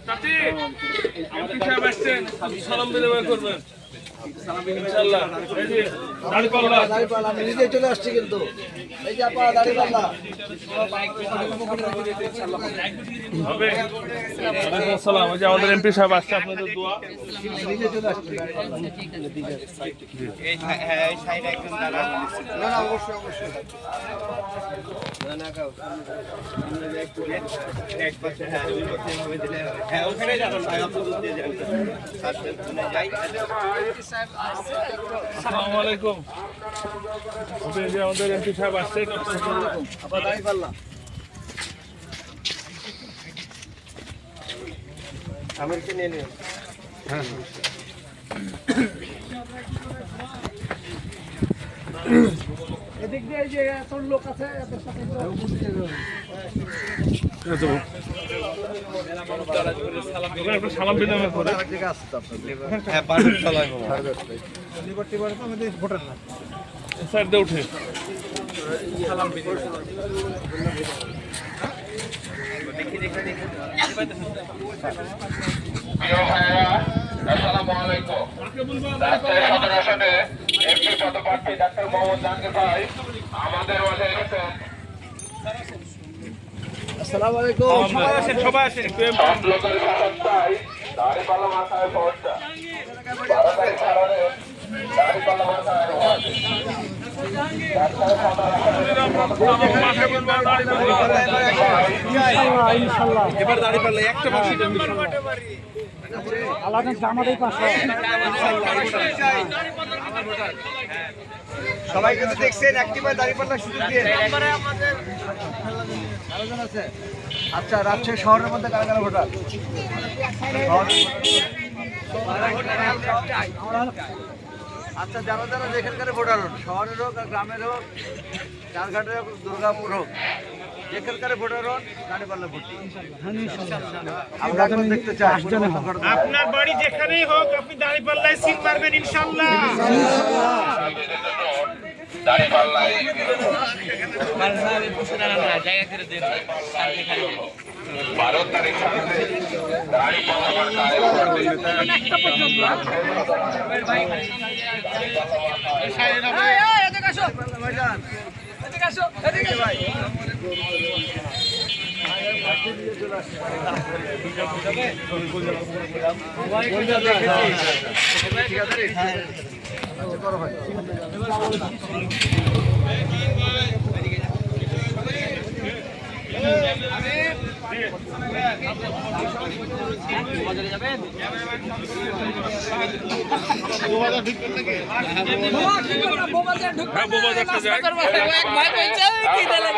চাচি এমপি সাহেব আসছেন সালাম বিনিময় করবেন ইনশাআল্লাহ। এই যে দাড়িপাল্লা আমি নিজেই চলে আসছি কিন্তু এই যে আপা দাড়িপাল্লা হবে। ওয়ালাইকুম আসসালাম। এই যে আমাদের এমপি সাহেব আসছে, আপনাদের দোয়া। নিজে চলে আসছি। এই সাইডে একদম দাঁড়া। না না অবশ্যই অবশ্যই এক পাশে হ্যাঁ দুই পাশে এভাবে দিলে হবে। হ্যাঁ ওখানে যাবেন ভাই, আপনি দিয়ে যান। সাথে শুনে যাই। আসসালামু আলাইকুম। এই যে আমাদের এমপি সাহেব আসছে, আপা দাড়িপাল্লা আমাকে নিয়ে নিন। এদিক দিয়ে এই যে এত লোক আছে এদের সাথে একটু সালাম বিনিময় করে আরেক জায়গায় আসছে আপনাদের হ্যাঁ বাড়ি চলাই বাবা। নিকটটি বাড়ি তো আমাদের ভোটার না সাইড দিয়ে উঠে প্রিয় ভাইয়েরা, আসসালামু আলাইকুম। রাজশাহী সদর আসনে এমপি পদপ্রার্থী ডাক্তার মোহাম্মদ জাহাঙ্গীর ভাই আমাদের মাঝে এসেছেন। আসসালামু আলাইকুম সবাই আসেন একটু সব লোকের শাসন চাই, দাড়িপাল্লা মাথায় ভরসা। 12 তারিখ ছাড়ালে দাড়িপাল্লা মাথায় ভরসা। রাজশাহী সদর আসনে ইনশাআল্লাহ এবার দাঁড়িয়ে পারলে একটা বসে আলাদা আমাদের পাশে সবাই কিন্তু দেখছেন একটিবার দাঁড়িয়ে পারলে সুযোগ দিয়ে আলোচনা আছে। আচ্ছা রাজশাহী শহরের মধ্যে কারা কারা ভোটার আচ্ছা যারা যারা যেখানকার ভোটার হোক, শহরের হোক আর গ্রামের হোক, চারঘাটের হোক, দুর্গাপুর হোক, যেখানকার ভোটার হোক দাঁড়িপাল্লা ভোট আমরা এখন দেখতে চাই আপনার বাড়ি যেখানেই হোক আপনি দাঁড়িপাল্লায় সিল মারবেন ইনশাআল্লাহ। দাড়িপাল্লায় 12 তারিখ ছাড়ালে দাড়িপাল্লা মাথায় ভরসা। বোবা দেখতে যায়।